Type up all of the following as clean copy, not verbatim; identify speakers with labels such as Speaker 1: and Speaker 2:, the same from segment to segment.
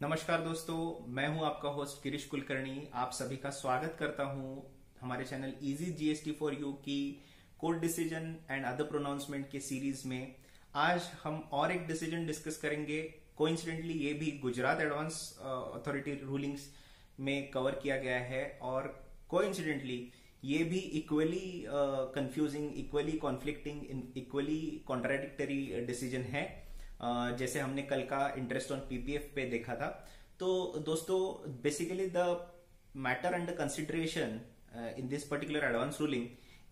Speaker 1: नमस्कार दोस्तों, मैं हूं आपका होस्ट गिरीश कुलकर्णी। आप सभी का स्वागत करता हूं हमारे channel easy GST for you की court decision and other pronouncement के सीरीज में। आज हम और एक डिसीजन डिस्कस करेंगे। कोइंसिडेंटली ये भी गुजरात एडवांस अथॉरिटी रूलिंग्स में कवर किया गया है और कोइंसिडेंटली ये भी equally confusing, equally conflicting, equally contradictory decision है जैसे हमने कल का इंटरेस्ट ऑन पीपीएफ पे देखा था। तो दोस्तों, basically the matter under consideration in this particular advance ruling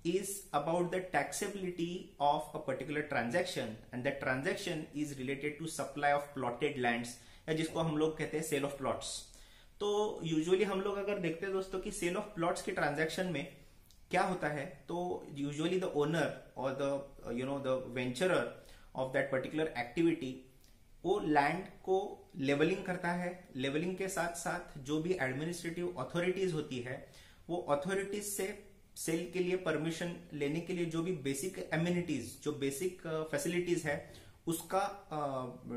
Speaker 1: is about the taxability of a particular transaction and that transaction is related to supply of plotted lands या जिसको हम लोग कहते हैं सेल ऑफ प्लॉट्स। तो usually हम लोग अगर देखते हैं दोस्तों कि सेल ऑफ प्लॉट्स के ट्रांजैक्शन में क्या होता है, तो यूजुअली द ओनर और the वेंचरर of that particular activity वो लैंड को लेवलिंग करता है। लेवलिंग के साथ साथ जो भी एडमिनिस्ट्रेटिव अथॉरिटीज होती है वो अथॉरिटीज से सेल के लिए परमिशन लेने के लिए जो भी बेसिक एमिनिटीज, जो बेसिक फैसिलिटीज है उसका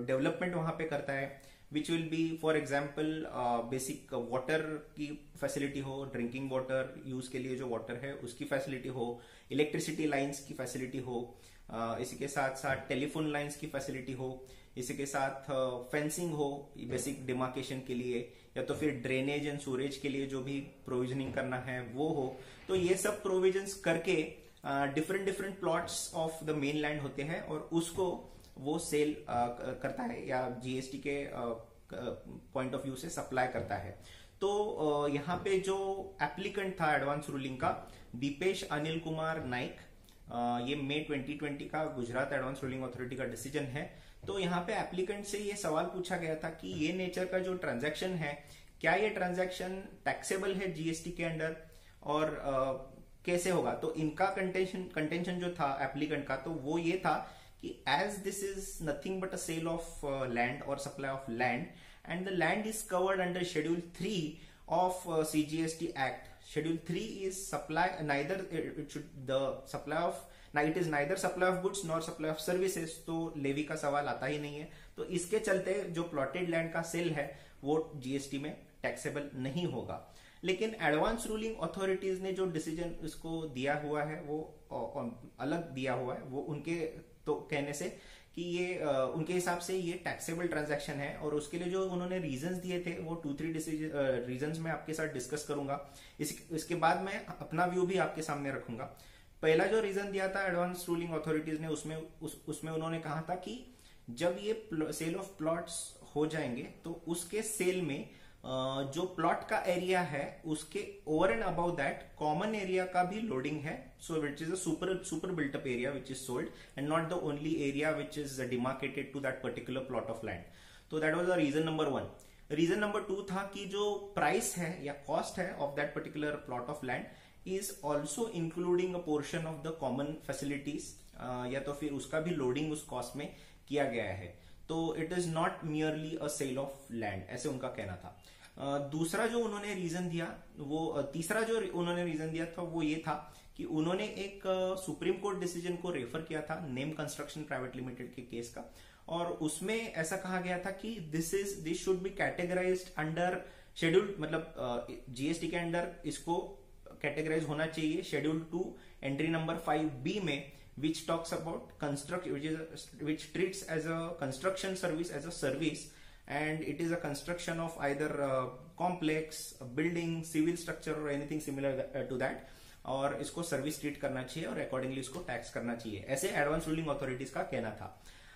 Speaker 1: डेवलपमेंट वहां पे करता है। Which will be for example basic water की फैसिलिटी हो, ड्रिंकिंग वाटर यूज के लिए जो वाटर है उसकी फैसिलिटी हो, इलेक्ट्रिसिटी लाइंस की फैसिलिटी हो, इसी के साथ साथ टेलीफोन लाइंस की फैसिलिटी हो, इसी के साथ फेंसिंग हो बेसिक डिमार्केशन के लिए, या तो फिर ड्रेनेज एंड सूरेज के लिए जो भी प्रोविजनिंग करना है वो हो। तो ये सब प्रोविजंस करके different different plots of the main land होते हैं और उसको वो सेल करता है या जीएसटी के पॉइंट ऑफ व्यू से सप्लाई करता है। तो यहाँ पे जो एप्लीकेंट था एडवांस रूलिंग का, दीपेश अनिल कुमार नाइक, ये मई 2020 का गुजरात एडवांस रूलिंग अथॉरिटी का डिसीजन है। तो यहाँ पे एप्लीकेंट से ये सवाल पूछा गया था कि ये नेचर का जो ट्रांजैक्शन है, क्या ये ट्रांजैक्शन टैक्सेबल है जीएसटी के अंडर और कैसे होगा। तो इनका कंटेंशन जो था एप्लीकेंट का, तो वो ये था कि as this is nothing but a sale of land और supply of land and the land is covered under schedule 3 of CGST act. Schedule 3 is supply, neither it should the supply of, it is neither supply of goods nor supply of services, तो levy का सवाल आता ही नहीं है। तो इसके चलते जो प्लॉटेड लैंड का सेल है वो जीएसटी में टैक्सेबल नहीं होगा। लेकिन एडवांस रूलिंग अथॉरिटीज ने जो डिसीजन इसको दिया हुआ है वो अलग दिया हुआ है। वो उनके तो कहने से कि ये उनके हिसाब से ये टैक्सेबल ट्रांजैक्शन है और उसके लिए जो उन्होंने रीजंस दिए थे वो 2-3 रीजंस मैं आपके साथ डिस्कस करूंगा। इसके बाद मैं अपना व्यू भी आपके सामने रखूंगा। पहला जो रीजन दिया था एडवांस रूलिंग अथॉरिटीज ने, उसमें उन्होंने कहा था कि जब ये सेल ऑफ प्लॉट्स हो जाएंगे तो उसके सेल में जो प्लॉट का एरिया है उसके over and above that common area का भी लोडिंग है। So which is a super built up area which is sold and not the only area which is demarcated to that particular plot of land. तो that was the reason number 1। Reason number 2 था कि जो price है या cost है of that particular plot of land is also including a portion of the common facilities, या तो फिर उसका भी लोडिंग उस कॉस्ट में किया गया है। तो it is not merely a sale of land, ऐसे उनका कहना था। दूसरा जो उन्होंने रीजन दिया वो, तीसरा जो उन्होंने रीजन दिया था वो ये था कि उन्होंने एक सुप्रीम कोर्ट डिसीजन को रेफर किया था नेम कंस्ट्रक्शन प्राइवेट लिमिटेड के केस का, और उसमें ऐसा कहा गया था कि this should be categorised under schedule, मतलब जीएसटी के अंडर इसको कैटेगराइज होना चाहिए शेड्यूल 2 एंट्री नंबर 5B में, which talks about which treats as a construction service as a service and it is a construction of either complex, a building, civil structure or anything similar to that, और इसको service treat करना चाहिए और accordingly इसको tax करना चाहिए, ऐसे advance ruling authorities का कहना था।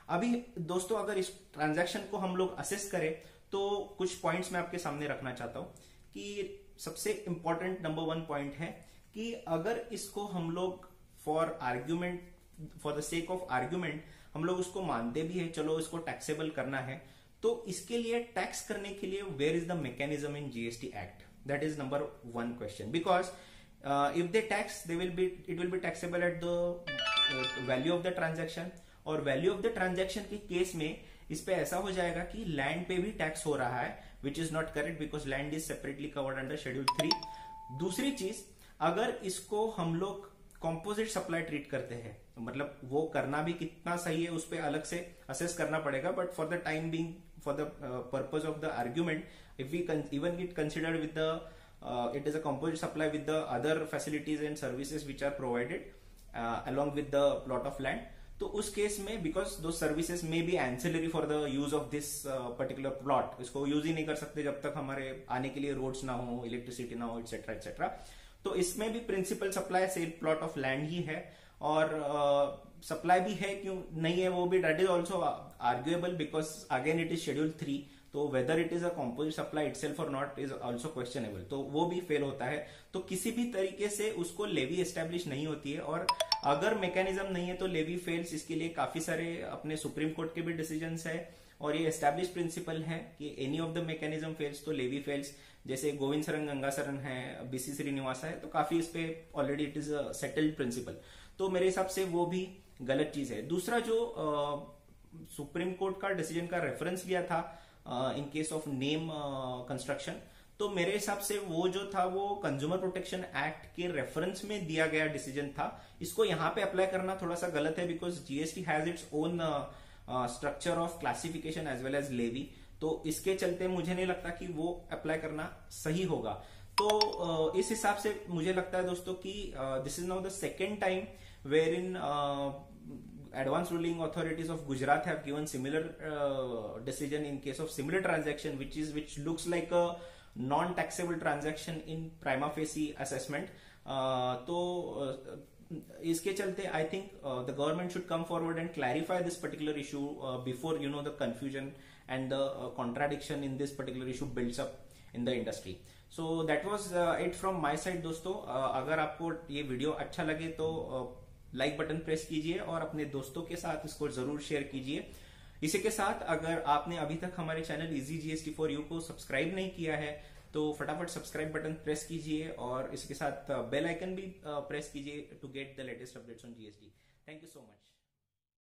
Speaker 1: अभी दोस्तों अगर इस ट्रांजैक्शन को हम लोग असेस करें तो कुछ पॉइंट्स मैं आपके सामने रखना चाहता हूं कि सबसे इंपॉर्टेंट नंबर 1 पॉइंट है कि अगर इसको हम लोग for the sake of argument हम लोग उसको मानते भी है, चलो इसको टैक्सेबल करना है, तो इसके लिए टैक्स करने के लिए where is the mechanism in GST act? That is number 1 question. Because if they tax it will be taxable at the value of the transaction, और वैल्यू ऑफ द ट्रांजैक्शन के केस में इस पे ऐसा हो जाएगा कि लैंड पे भी टैक्स हो रहा है, which is not correct because land is separately covered under schedule 3। दूसरी चीज, अगर इसको हम लोग कंपोजिट सप्लाई ट्रीट करते हैं, मतलब वो करना भी कितना सही है उस पर अलग से असेस करना पड़ेगा, but for the time being, for the purpose of the argument, if we even get considered with the it is a composite supply with the other facilities and services which are provided along with the plot of land, तो उस case में because दो services में be ancillary for the use of this particular plot, इसको use ही नहीं कर सकते जब तक हमारे आने के लिए रोड्स ना हो, इलेक्ट्रिसिटी ना हो, एक्सेट्रा एक्सेट्रा। तो इसमें भी principal supply sale plot of land ही है, और सप्लाई भी है, क्यों नहीं है वो भी that is also arguable because again it is schedule 3, तो whether it is a composite supply itself और नॉट इज ऑल्सो क्वेश्चनेबल, तो वो भी फेल होता है। तो किसी भी तरीके से उसको लेवी एस्टेब्लिश नहीं होती है, और अगर मैकेनिज्म नहीं है तो लेवी फेल्स। इसके लिए काफी सारे अपने सुप्रीम कोर्ट के भी डिसीजंस है, और ये एस्टेब्लिश प्रिंसिपल है कि any of the mechanism fails तो लेवी फेल्स। जैसे गोविंद सरन गंगासरन है, बीसी श्रीनिवासा है, तो काफी इस पे already it is a settled principle, तो मेरे हिसाब से वो भी गलत चीज है। दूसरा जो सुप्रीम कोर्ट का डिसीजन का रेफरेंस लिया था in case of name construction, तो मेरे हिसाब से वो जो था वो कंज्यूमर प्रोटेक्शन एक्ट के रेफरेंस में दिया गया डिसीजन था। इसको यहाँ पे अप्लाई करना थोड़ा सा गलत है, because GST has its own structure of classification as well as levy, तो इसके चलते मुझे नहीं लगता कि वो अप्लाई करना सही होगा। तो इस हिसाब से मुझे लगता है दोस्तों कि this is now the second time where in advanced ruling authorities of Gujarat have given similar decision in case of similar transaction which looks like a non-taxable transaction in prima facie assessment. तो इसके चलते I think the government should come forward and clarify this particular issue before the confusion and the contradiction in this particular issue builds up in the industry. So that was it from my side दोस्तों। अगर आपको ये video अच्छा लगे तो like button press कीजिए और अपने दोस्तों के साथ इसको जरूर शेयर कीजिए। इसी के साथ अगर आपने अभी तक हमारे channel easy GST for you को सब्सक्राइब नहीं किया है तो फटाफट सब्सक्राइब बटन प्रेस कीजिए, और इसके साथ बेल आइकन भी प्रेस कीजिए to get the latest updates on GST. Thank you so much.